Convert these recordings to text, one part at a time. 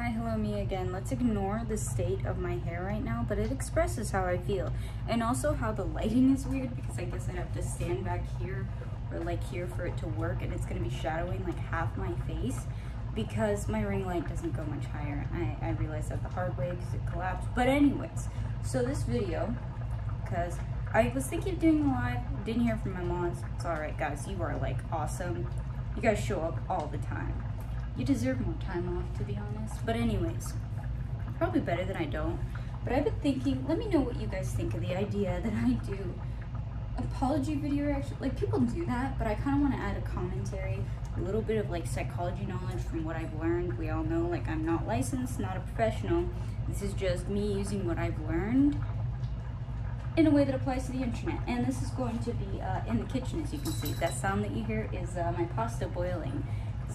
Hi, hello, me again. Let's ignore the state of my hair right now, but it expresses how I feel. And also how the lighting is weird, because I guess I'd have to stand back here or like here for it to work, and it's gonna be shadowing like half my face because my ring light doesn't go much higher. I realized that the hard way because it collapsed. But anyways, so this video, because I was thinking of doing a live, didn't hear from my moms. It's alright guys, you are like awesome. You guys show up all the time. You deserve more time off, to be honest. But anyways, probably better than I don't. But I've been thinking, let me know what you guys think of the idea that I do apology video reaction. Like, people do that, but I kind of want to add a commentary, a little bit of like psychology knowledge from what I've learned. We all know, like, I'm not licensed, not a professional. This is just me using what I've learned in a way that applies to the internet. And this is going to be in the kitchen, as you can see. That sound that you hear is my pasta boiling.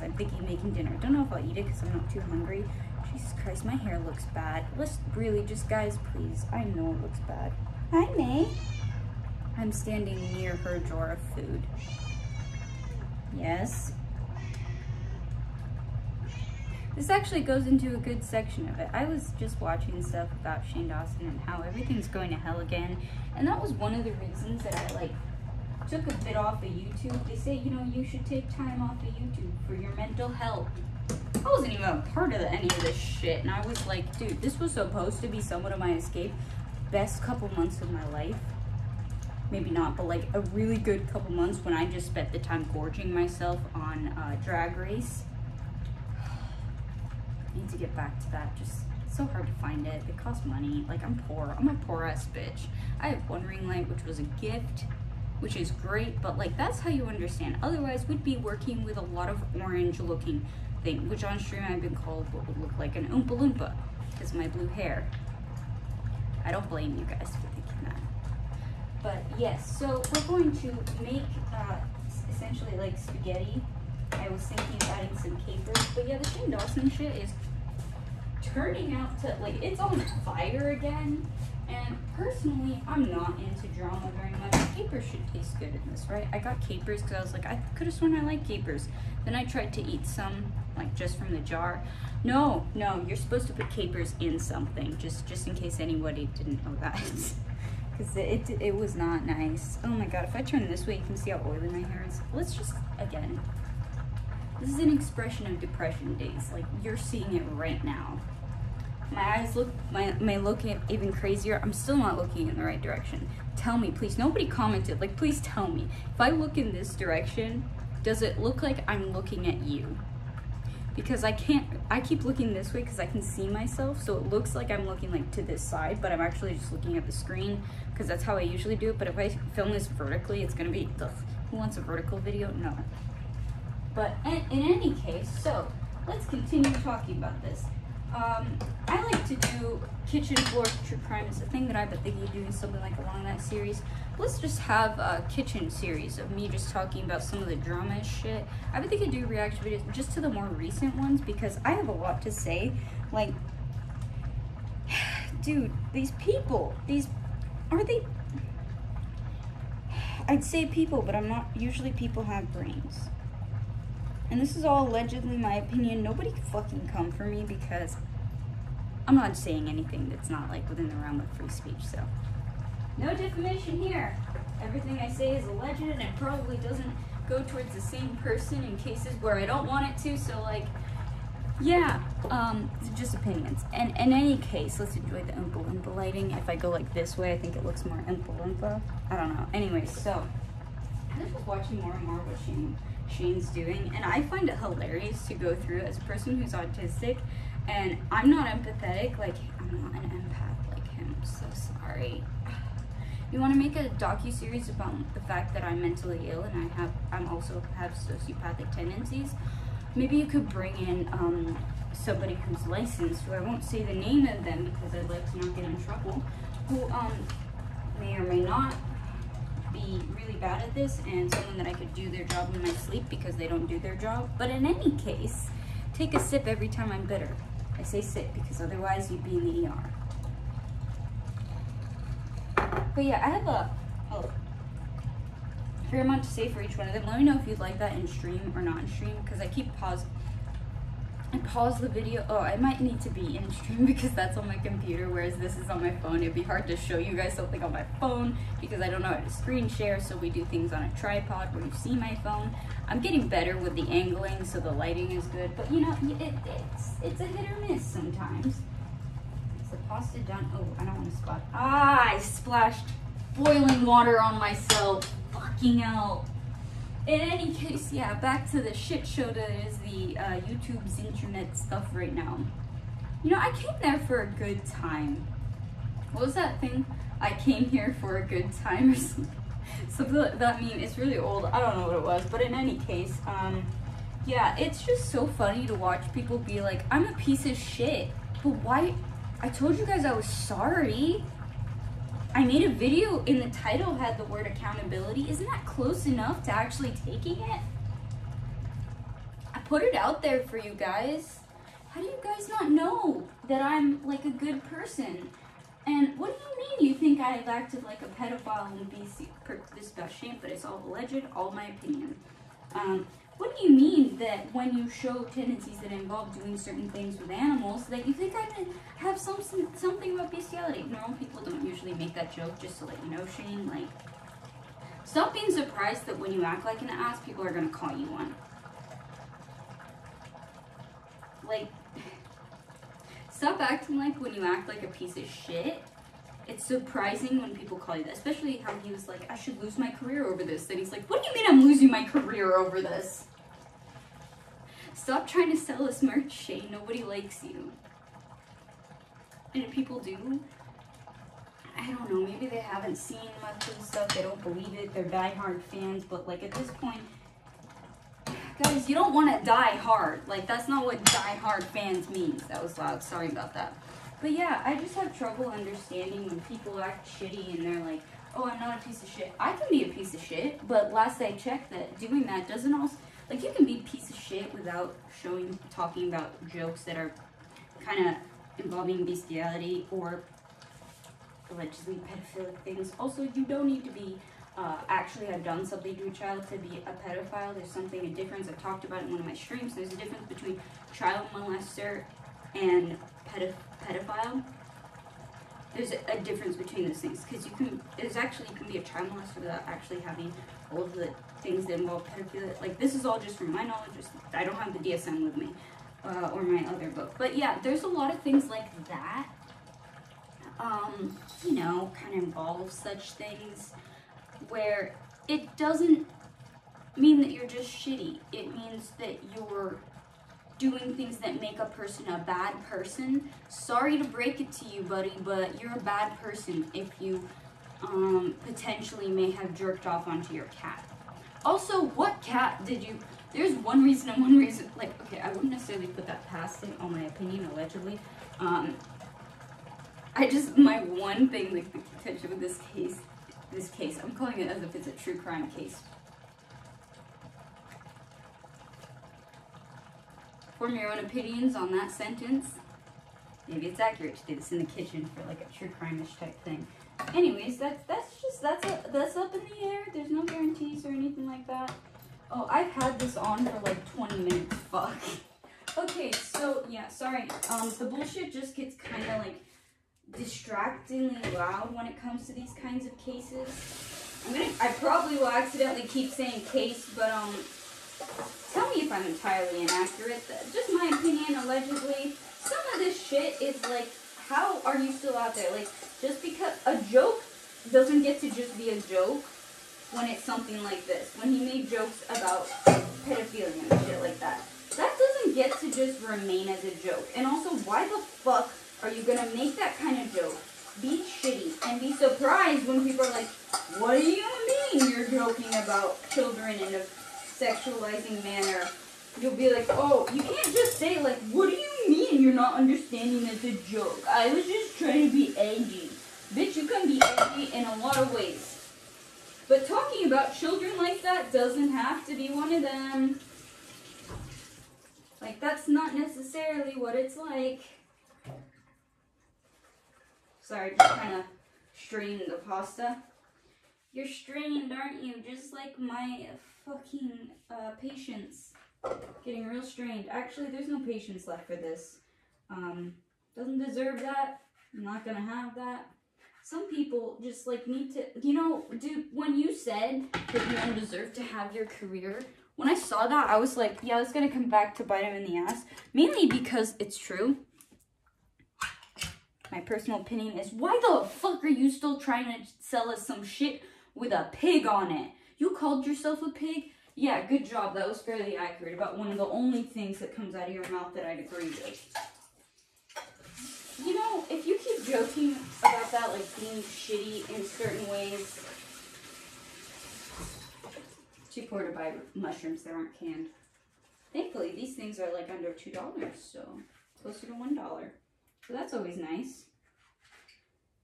I'm thinking of making dinner. Don't know if I'll eat it because I'm not too hungry. Jesus Christ, my hair looks bad. Let's really just, guys, please. I know it looks bad. Hi, May. I'm standing near her drawer of food. Yes. This actually goes into a good section of it. I was just watching stuff about Shane Dawson and how everything's going to hell again. And that was one of the reasons that I, like, took a bit off of YouTube. They say, you know, you should take time off of YouTube for your mental health. I wasn't even a part of any of this shit, and I was like, dude, this was supposed to be somewhat of my escape. Best couple months of my life. Maybe not, but like a really good couple months when I just spent the time gorging myself on Drag Race. I need to get back to that. Just so hard to find it. It costs money. Like, I'm poor. I'm a poor ass bitch. I have one ring light, which was a gift, which is great, but like, that's how you understand. Otherwise, we'd be working with a lot of orange looking thing, which on stream I've been called what would look like an Oompa Loompa because of my blue hair. I don't blame you guys for thinking that. But yes, so we're going to make essentially like spaghetti. I was thinking of adding some capers, but yeah, the Shane Dawson shit is turning out to, like, it's on fire again. And personally, I'm not into drama very much. Capers should taste good in this, right? I got capers because I was like, I could have sworn I like capers. Then I tried to eat some, like, just from the jar. No, you're supposed to put capers in something, just in case anybody didn't know that. Because it was not nice. Oh my god, if I turn this way, you can see how oily my hair is. Let's just, again, this is an expression of depression days. Like, you're seeing it right now. My eyes look, may look even crazier. I'm still not looking in the right direction. Tell me, please. Nobody commented. Like, please tell me. If I look in this direction, does it look like I'm looking at you? Because I keep looking this way because I can see myself. So it looks like I'm looking like to this side, but I'm actually just looking at the screen because that's how I usually do it. But if I film this vertically, it's going to be, ugh, who wants a vertical video? No. But in any case, so let's continue talking about this. I like to do kitchen floor true crime. It's a thing that I've been thinking of doing, something like along that series. Let's just have a kitchen series of me just talking about some of the drama shit. I've been thinking of doing reaction videos just to the more recent ones because I have a lot to say. Like, dude, these people, are they, I'd say people, but I'm not, usually people have brains. And this is all allegedly my opinion. Nobody fucking come for me because I'm not saying anything that's not like within the realm of free speech, so. No defamation here. Everything I say is alleged and it probably doesn't go towards the same person in cases where I don't want it to, so like, yeah, just opinions. And in any case, let's enjoy the Oompa Loompa lighting. If I go like this way, I think it looks more Oompa Loompa. I don't know. Anyways, so, I was just watching more and more what Shane's doing, and I find it hilarious to go through as a person who's autistic, and I'm not empathetic, like, I'm not an empath like him, I'm so sorry. You want to make a docu-series about the fact that I'm mentally ill and I'm also have sociopathic tendencies? Maybe you could bring in somebody who's licensed, who I won't say the name of them because I'd like to not get in trouble, who may or may not be really bad at this, and someone that I could do their job in my sleep because they don't do their job. But in any case, take a sip every time I'm bitter. I say sip because otherwise you'd be in the ER. But yeah, I have a fair amount to say for each one of them. Let me know if you'd like that in stream or not in stream because I keep pausing. I paused the video. Oh, I might need to be in stream because that's on my computer, whereas this is on my phone. It'd be hard to show you guys something on my phone because I don't know how to screen share, so we do things on a tripod where you see my phone. I'm getting better with the angling, so the lighting is good, but you know, it's a hit or miss sometimes. Is the pasta done? Oh, I don't want to spot. Ah, I splashed boiling water on myself. Fucking hell. In any case, yeah, back to the shit show that is the YouTube's internet stuff right now. You know, I came there for a good time. What was that thing? I came here for a good time or something like that meme. It's really old. I don't know what it was. But in any case, yeah, it's just so funny to watch people be like, I'm a piece of shit. But why? I told you guys I was sorry. I made a video in the title had the word accountability. Isn't that close enough to actually taking it? I put it out there for you guys. How do you guys not know that I'm like a good person? And what do you mean you think I've acted like a pedophile and this about shame, but it's all alleged, all my opinion. What do you mean that when you show tendencies that involve doing certain things with animals, that you think I have something about bestiality? Normal people don't usually make that joke, just to let you know, Shane. Like, stop being surprised that when you act like an ass, people are gonna call you one. Like, stop acting like when you act like a piece of shit. It's surprising when people call you that, especially how he was like, I should lose my career over this. Then he's like, what do you mean I'm losing my career over this? Stop trying to sell us merch, Shay. Nobody likes you. And if people do, I don't know, maybe they haven't seen much of the stuff, they don't believe it, they're diehard fans, but like at this point, guys, you don't want to die hard. Like, that's not what diehard fans means. That was loud, sorry about that. But yeah, I just have trouble understanding when people act shitty and they're like, oh, I'm not a piece of shit. I can be a piece of shit, but last I checked that doing that doesn't also, like, you can be a piece of shit without talking about jokes that are kind of involving bestiality or allegedly pedophilic things. Also, you don't need to be, actually have done something to a child to be a pedophile. There's a difference. I've talked about it in one of my streams. There's a difference between child molester and pedophile. There's a difference between those things, because you can be a child molester without actually having all of the things that involve pedophilia. Like, this is all just from my knowledge. I don't have the DSM with me, or my other book. But yeah, there's a lot of things like that, you know, kind of involve such things where it doesn't mean that you're just shitty. It means that you're doing things that make a person a bad person. Sorry to break it to you, buddy, but you're a bad person if you potentially may have jerked off onto your cat. Also, what cat did you... There's one reason and one reason... Like, okay, I wouldn't necessarily put that past it, on my opinion, allegedly. My one thing, like, the contention with this case, I'm calling it as if it's a true crime case. Form your own opinions on that sentence. Maybe it's accurate to do this in the kitchen for like a true crime-ish type thing. Anyways, that's up in the air. There's no guarantees or anything like that. Oh, I've had this on for like 20 minutes. Fuck. Okay, so yeah, sorry. The bullshit just gets kind of like distractingly loud when it comes to these kinds of cases. I probably will accidentally keep saying case, but tell me if I'm entirely inaccurate. Just my opinion, allegedly. Some of this shit is like, how are you still out there? Like, just because a joke doesn't get to just be a joke when it's something like this. When he made jokes about pedophilia and shit like that. That doesn't get to just remain as a joke. And also, why the fuck are you gonna make that kind of joke? Be shitty and be surprised when people are like, what do you mean you're joking about children in a sexualizing manner? You'll be like, oh, you can't just say like, what do you mean you're not understanding it's a joke? I was just trying to be edgy. Bitch, you can be edgy in a lot of ways. But talking about children like that doesn't have to be one of them. Like, that's not necessarily what it's like. Sorry, just kind of strained the pasta. You're strained, aren't you? Just like my fucking patience. Getting real strained. Actually, there's no patience left for this. Doesn't deserve that. I'm not gonna have that. Some people just like need to, you know, dude, when you said that you don't deserve to have your career, when I saw that, I was like, yeah, it's gonna come back to bite him in the ass. Mainly because it's true. My personal opinion is, why the fuck are you still trying to sell us some shit with a pig on it? You called yourself a pig? Yeah, good job. That was fairly accurate about one of the only things that comes out of your mouth that I'd agree with. You know, if you keep joking about that, like being shitty in certain ways, too poor to buy mushrooms that aren't canned. Thankfully, these things are like under $2, so closer to $1. So that's always nice.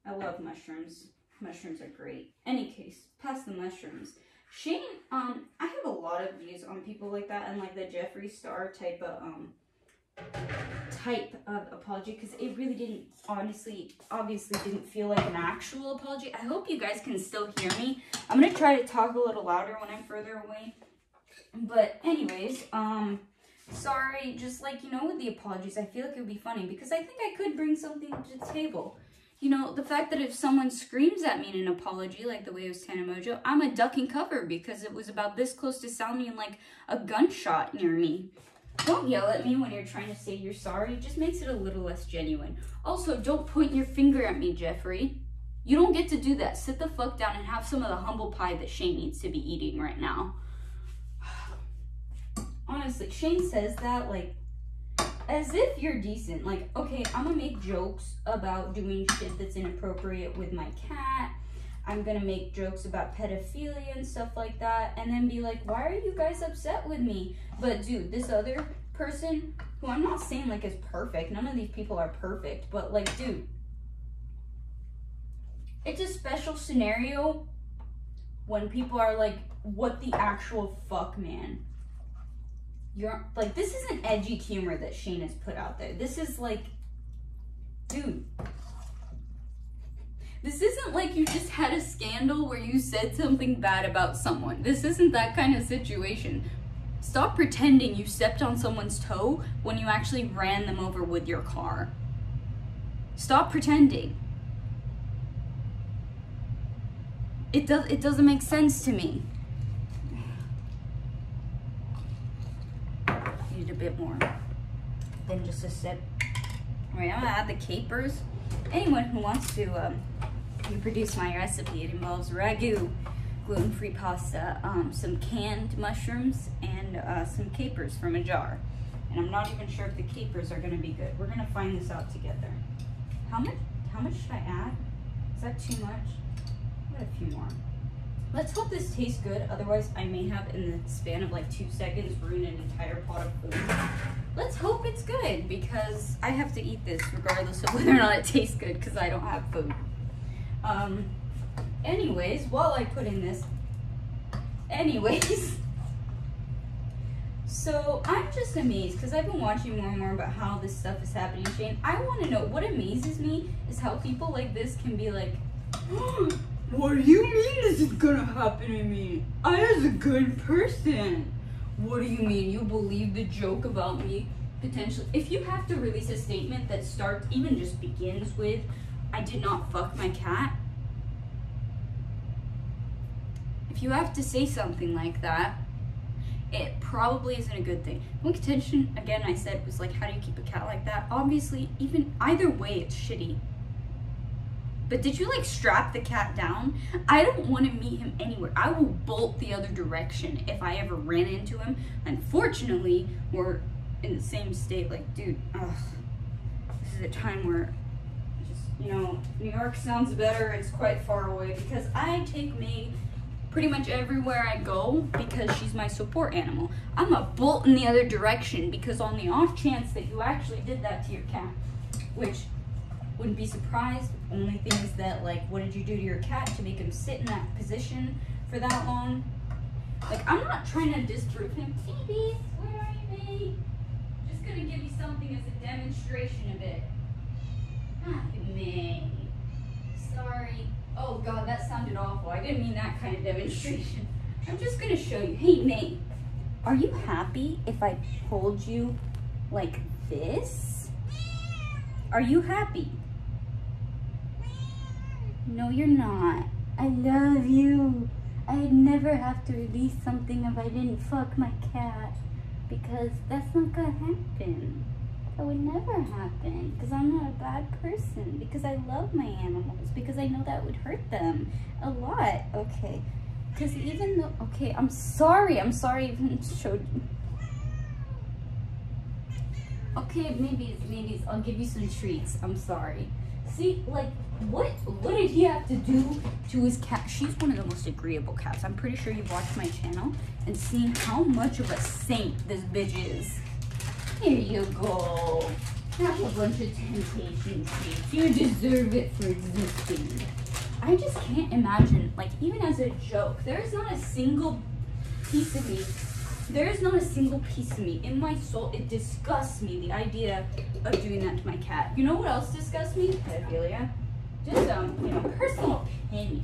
I love mushrooms. Mushrooms are great. Any case, past the mushrooms. Shane, I have a lot of views on people like that and like the Jeffree Star type of apology, because it really didn't, obviously didn't feel like an actual apology. I hope you guys can still hear me. I'm gonna try to talk a little louder when I'm further away. But anyways, sorry, just like, you know, with the apologies, I feel like it would be funny because I think I could bring something to the table. You know, the fact that if someone screams at me in an apology, like the way it was Tana Mojo, I'm a duck and cover because it was about this close to sounding like a gunshot near me. Don't yell at me when you're trying to say you're sorry. It just makes it a little less genuine. Also, don't point your finger at me, Jeffree. You don't get to do that. Sit the fuck down and have some of the humble pie that Shane needs to be eating right now. Honestly, Shane says that like as if you're decent. Like, okay, I'm gonna make jokes about doing shit that's inappropriate with my cat. I'm gonna make jokes about pedophilia and stuff like that, and then be like, why are you guys upset with me? But dude, this other person, who I'm not saying like is perfect, none of these people are perfect, but like, dude, it's a special scenario when people are like, what the actual fuck, man? You're like, this isn't edgy humor that Shane has put out there. This is like, dude, this isn't like you just had a scandal where you said something bad about someone. This isn't that kind of situation. Stop pretending you stepped on someone's toe when you actually ran them over with your car. Stop pretending. It doesn't make sense to me. Need a bit more than just a sip. All right, I'm gonna add the capers. Anyone who wants to reproduce my recipe, it involves ragu, gluten-free pasta, some canned mushrooms, and some capers from a jar. And I'm not even sure if the capers are gonna be good. We're gonna find this out together. How much should I add? Is that too much? I'll add a few more. Let's hope this tastes good. Otherwise, I may have, in the span of like 2 seconds, ruined an entire pot of food. Let's hope it's good, because I have to eat this regardless of whether or not it tastes good, because I don't have food. Anyways, while I put in this, so I'm just amazed, because I've been watching more and more about how this stuff is happening, Shane. I want to know, what amazes me is how people like this can be like, what do you mean this is gonna happen to me? I was a good person. What do you mean? You believe the joke about me potentially? If you have to release a statement that starts, even just begins with, I did not fuck my cat. If you have to say something like that, it probably isn't a good thing. One contention, again, I said, was like, how do you keep a cat like that? Obviously, even either way, it's shitty. But did you like strap the cat down? I don't want to meet him anywhere. I will bolt the other direction if I ever ran into him. Unfortunately, we're in the same state. Like, dude, this is a time where just, you know, New York sounds better. It's quite far away because I take May pretty much everywhere I go because she's my support animal. I'm a bolt in the other direction because on the off chance that you actually did that to your cat, which wouldn't be surprised. Only things that, like, what did you do to your cat to make him sit in that position for that long? Like, I'm not trying to disprove him. Baby, where are you, baby? Just gonna give you something as a demonstration of it. May. Sorry. Oh God, that sounded awful. I didn't mean that kind of demonstration. I'm just gonna show you. Hey, May. Are you happy if I hold you like this? Are you happy? No, you're not. I love you. I'd never have to release something if I didn't fuck my cat, because that's not gonna happen. That would never happen, because I'm not a bad person, because I love my animals, because I know that would hurt them a lot. Okay, because even though, okay, I'm sorry I even showed you. Okay, maybe I'll give you some treats. I'm sorry. See, like, what did he have to do to his cat? She's one of the most agreeable cats. I'm pretty sure you've watched my channel and seen how much of a saint this bitch is. Here you go. Have a bunch of temptation treats. You deserve it for existing. I just can't imagine, like, even as a joke, there's not a single piece of me. There's not a single piece of me in my soul. It disgusts me, the idea of doing that to my cat. You know what else disgusts me? Pedophilia. Just, personal opinion.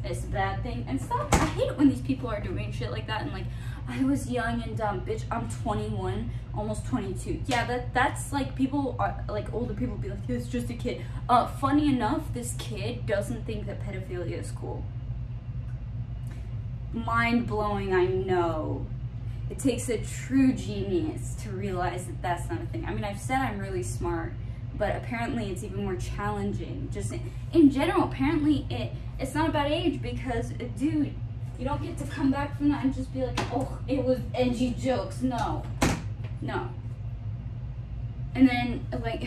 It's a bad thing. And stop. I hate it when these people are doing shit like that and like, I was young and dumb. Bitch, I'm 21, almost 22. Yeah, that's like, people are, like, older people be like, it's just a kid. Funny enough, this kid doesn't think that pedophilia is cool. Mind-blowing, I know. It takes a true genius to realize that that's not a thing. I mean, I've said I'm really smart, but apparently it's even more challenging. Just in general, apparently it's not about age, because, dude, you don't get to come back from that and just be like, oh, it was edgy jokes. No. No. And then, like,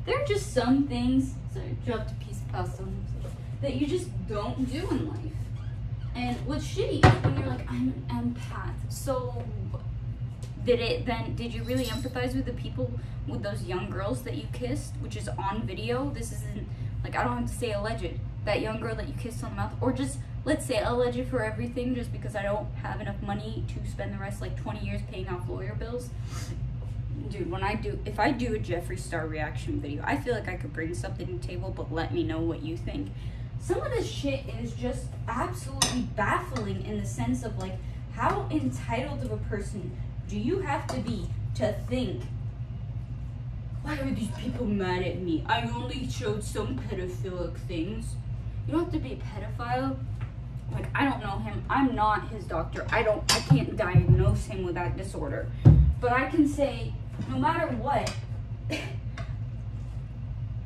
there are just some things, sorry, dropped a piece of pasta on themselves, that you just don't do in life. And what's shitty is when you're like, I'm an empath. So did you really empathize with the people, with those young girls that you kissed, which is on video? This isn't, like, I don't have to say alleged. That young girl that you kissed on the mouth, or just, let's say alleged for everything, just because I don't have enough money to spend the rest, like, 20 years paying off lawyer bills. Dude, if I do a Jeffree Star reaction video, I feel like I could bring something to the table, but let me know what you think. Some of this shit is just absolutely baffling, in the sense of, like, how entitled of a person do you have to be to think, why are these people mad at me? I only showed some pedophilic things. You don't have to be a pedophile. Like, I don't know him. I'm not his doctor. I can't diagnose him with that disorder. But I can say, no matter what,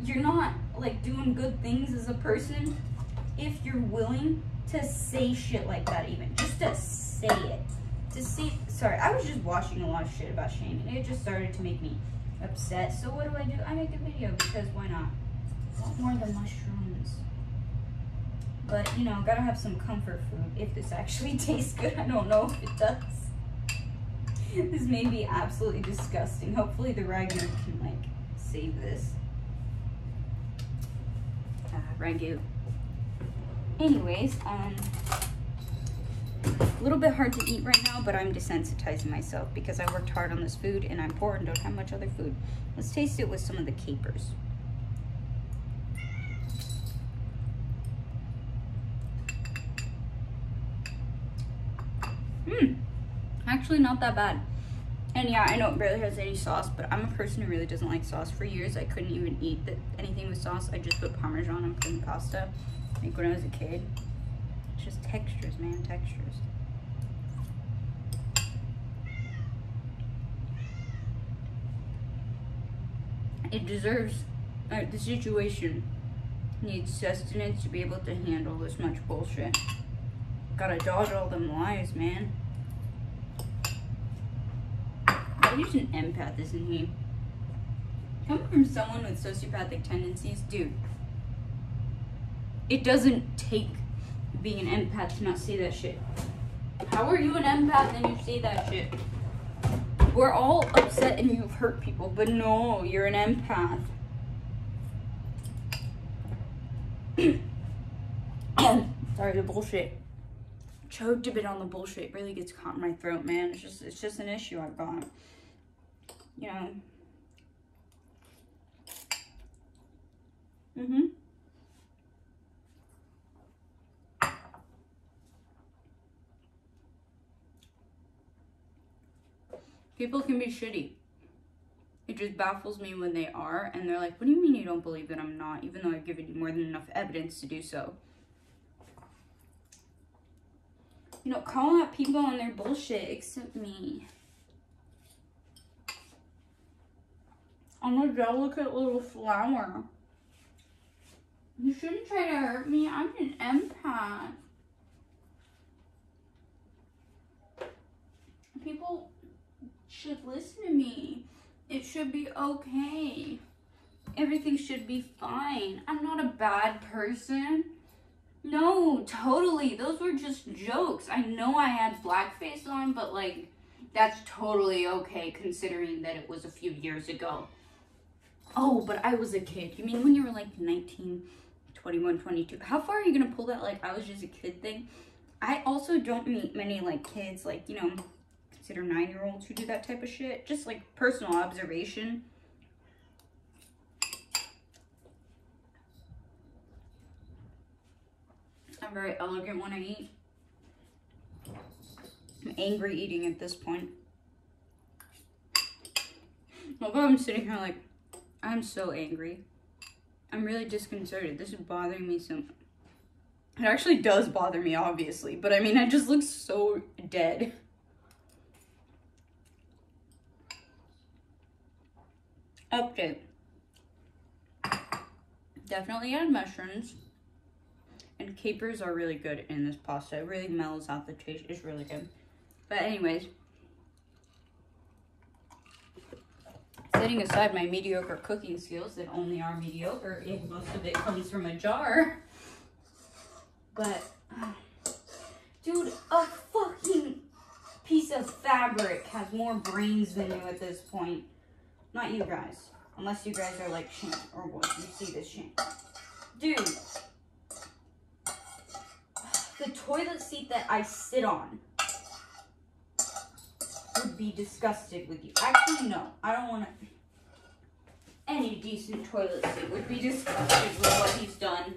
you're not, like, doing good things as a person if you're willing to say shit like that, even. Just to say it. Sorry, I was just watching a lot of shit about Shane, and it just started to make me upset. So what do? I make a video, because why not? I want more of the mushrooms. But, you know, gotta have some comfort food if this actually tastes good. I don't know if it does. This may be absolutely disgusting. Hopefully the ragu can, like, save this. Ragu. Anyways, a little bit hard to eat right now, but I'm desensitizing myself because I worked hard on this food and I'm poor and don't have much other food. Let's taste it with some of the capers. Actually not that bad. And yeah, I know it barely has any sauce, but I'm a person who really doesn't like sauce. For years, I couldn't even eat anything with sauce. I just put Parmesan on plain pasta, like when I was a kid. It's just textures, man, textures. It deserves, the situation needs sustenance to be able to handle this much bullshit. Gotta dodge all them lies, man. He's an empath, isn't he? Coming from someone with sociopathic tendencies, dude, it doesn't take being an empath to not see that shit. How are you an empath and you see that shit? We're all upset and you've hurt people, but no, you're an empath. Sorry, the bullshit. Choked a bit on the bullshit. It really gets caught in my throat, man. It's just an issue I've got. You know. People can be shitty. It just baffles me when they are, and they're like, what do you mean you don't believe that I'm not, even though I've given you more than enough evidence to do so? You know, call out people on their bullshit, except me. I'm a delicate little flower. You shouldn't try to hurt me. I'm an empath. People should listen to me. It should be okay. Everything should be fine. I'm not a bad person. No, totally. Those were just jokes. I know I had blackface on, but like, that's totally okay considering that it was a few years ago. Oh, but I was a kid. You mean when you were like 19, 21, 22? How far are you gonna pull that like I was just a kid thing? I also don't meet many like kids, like, you know, consider 9-year-olds who do that type of shit. Just like personal observation. I'm very elegant when I eat. I'm angry eating at this point. Although I'm sitting here like, I'm so angry. I'm really disconcerted. This is bothering me so. It actually does bother me, obviously. But I mean, I just look so dead. Update. Definitely add mushrooms. And capers are really good in this pasta. It really mellows out the taste. It's really good. But anyways. Setting aside my mediocre cooking skills that only are mediocre, if most of it comes from a jar. But, dude, a fucking piece of fabric has more brains than you at this point. Not you guys. Unless you guys are like Shane, or what, you see this Shane. Dude. The toilet seat that I sit on would be disgusted with you. Actually, no. I don't want to. Any decent toilet seat would be disgusted with what he's done.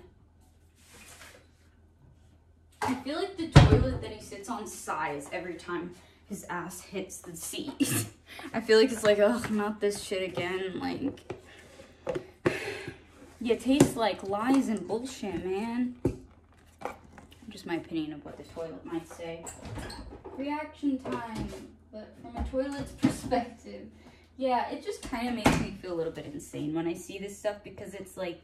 I feel like the toilet that he sits on sighs every time his ass hits the seat. I feel like it's like, oh, not this shit again. Like, you taste like lies and bullshit, man. Just my opinion of what the toilet might say. Reaction time, but from a toilet's perspective. Yeah, it just kind of makes me feel a little bit insane when I see this stuff, because it's like,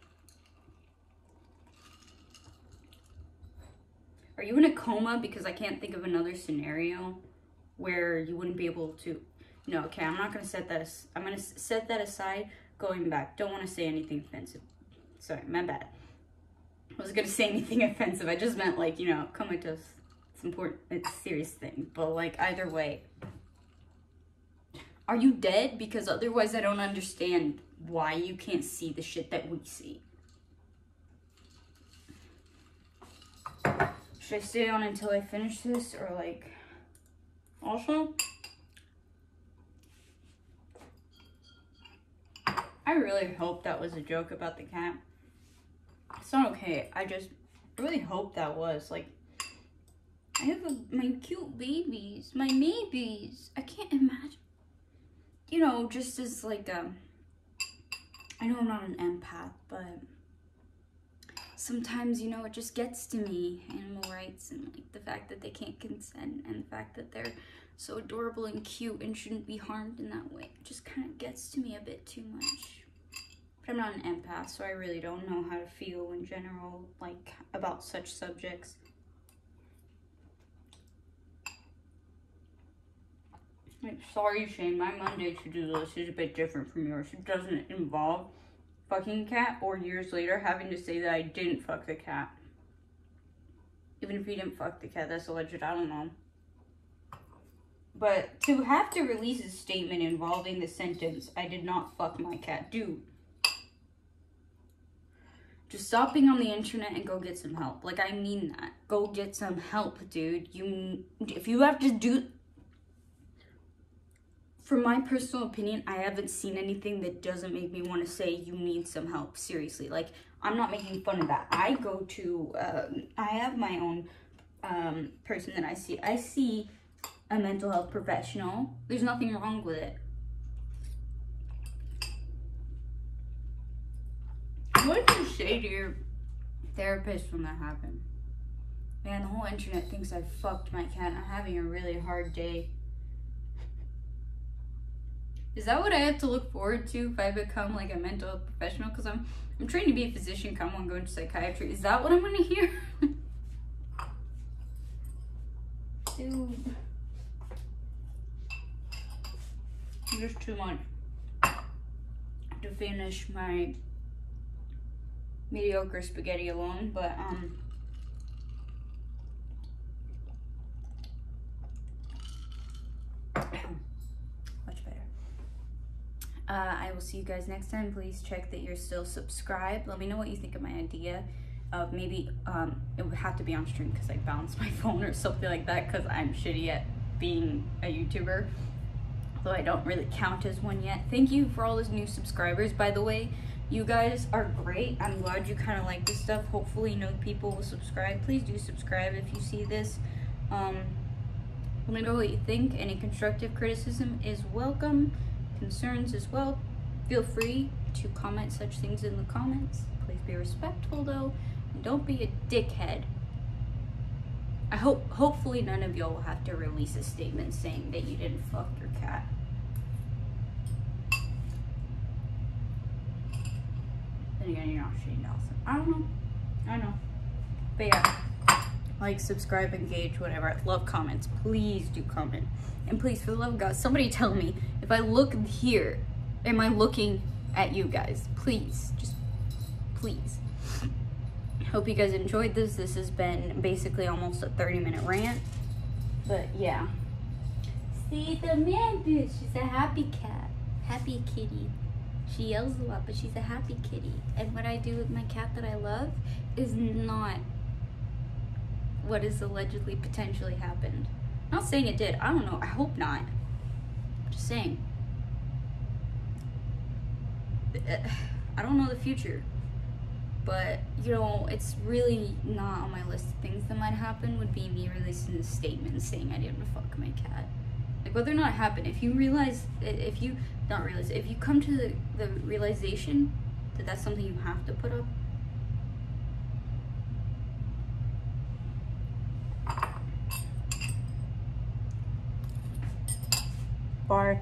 are you in a coma? Because I can't think of another scenario where you wouldn't be able to. No, okay, I'm not going to set that. I'm going to set that aside. Going back. Don't want to say anything offensive. Sorry, my bad. I was going to say anything offensive. I just meant, like, you know, comatose. It's important. It's a serious thing. But, like, either way. Are you dead? Because otherwise I don't understand why you can't see the shit that we see. Should I stay on until I finish this? Or, like... Also... I really hope that was a joke about the cat. It's not okay. I really hope that was. Like, I have my cute babies. My babies. I can't imagine. You know, just as like, I know I'm not an empath, but sometimes, you know, it just gets to me. Animal rights and like the fact that they can't consent and the fact that they're so adorable and cute and shouldn't be harmed in that way. It just kind of gets to me a bit too much. But I'm not an empath, so I really don't know how to feel in general, like, about such subjects. Like, sorry, Shane, my Monday to-do list is a bit different from yours. It doesn't involve fucking a cat or years later having to say that I didn't fuck the cat. Even if you didn't fuck the cat, that's alleged, I don't know. But to have to release a statement involving the sentence, I did not fuck my cat, dude. Just stop being on the internet and go get some help. Like, I mean that. Go get some help, dude. If you have to do... From my personal opinion, I haven't seen anything that doesn't make me want to say you need some help. Seriously. Like, I'm not making fun of that. I go to, I have my own person that I see. I see a mental health professional. There's nothing wrong with it. What did you say to your therapist when that happened? Man, the whole internet thinks I fucked my cat. I'm having a really hard day. Is that what I have to look forward to if I become like a mental health professional? Because I'm trained to be a physician, come on, going to psychiatry. Is that what I'm gonna hear? Dude. There's too much to finish my mediocre spaghetti alone, but much better. I will see you guys next time. Please check that you're still subscribed. Let me know what you think of my idea of maybe it would have to be on stream because I bounced my phone or something like that, because I'm shitty at being a YouTuber, though I don't really count as one yet. Thank you for all those new subscribers, by the way. You guys are great. I'm glad you kind of like this stuff. Hopefully, people will subscribe. Please do subscribe if you see this. Let me know what you think. Any constructive criticism is welcome. Concerns as well. Feel free to comment such things in the comments. Please be respectful though, and don't be a dickhead. Hopefully none of y'all will have to release a statement saying that you didn't fuck your cat. Then again, you're not shitting Dawson. I don't know. I know. But yeah, like, subscribe, engage, whatever. I love comments. Please do comment. And please, for the love of God, somebody tell me, if I look here, am I looking at you guys? Please, just please. Hope you guys enjoyed this. This has been basically almost a 30-minute rant. But yeah. See, the man bitch, she's a happy cat. Happy kitty. She yells a lot, but she's a happy kitty. And what I do with my cat that I love is not what has allegedly potentially happened. I'm not saying it did. I don't know. I hope not. I'm just saying. I don't know the future. But, it's really not on my list of things that might happen. Would be me releasing a statement saying I didn't fuck my cat. Like, whether or not it happened, if you come to the realization that that's something you have to put up, bar.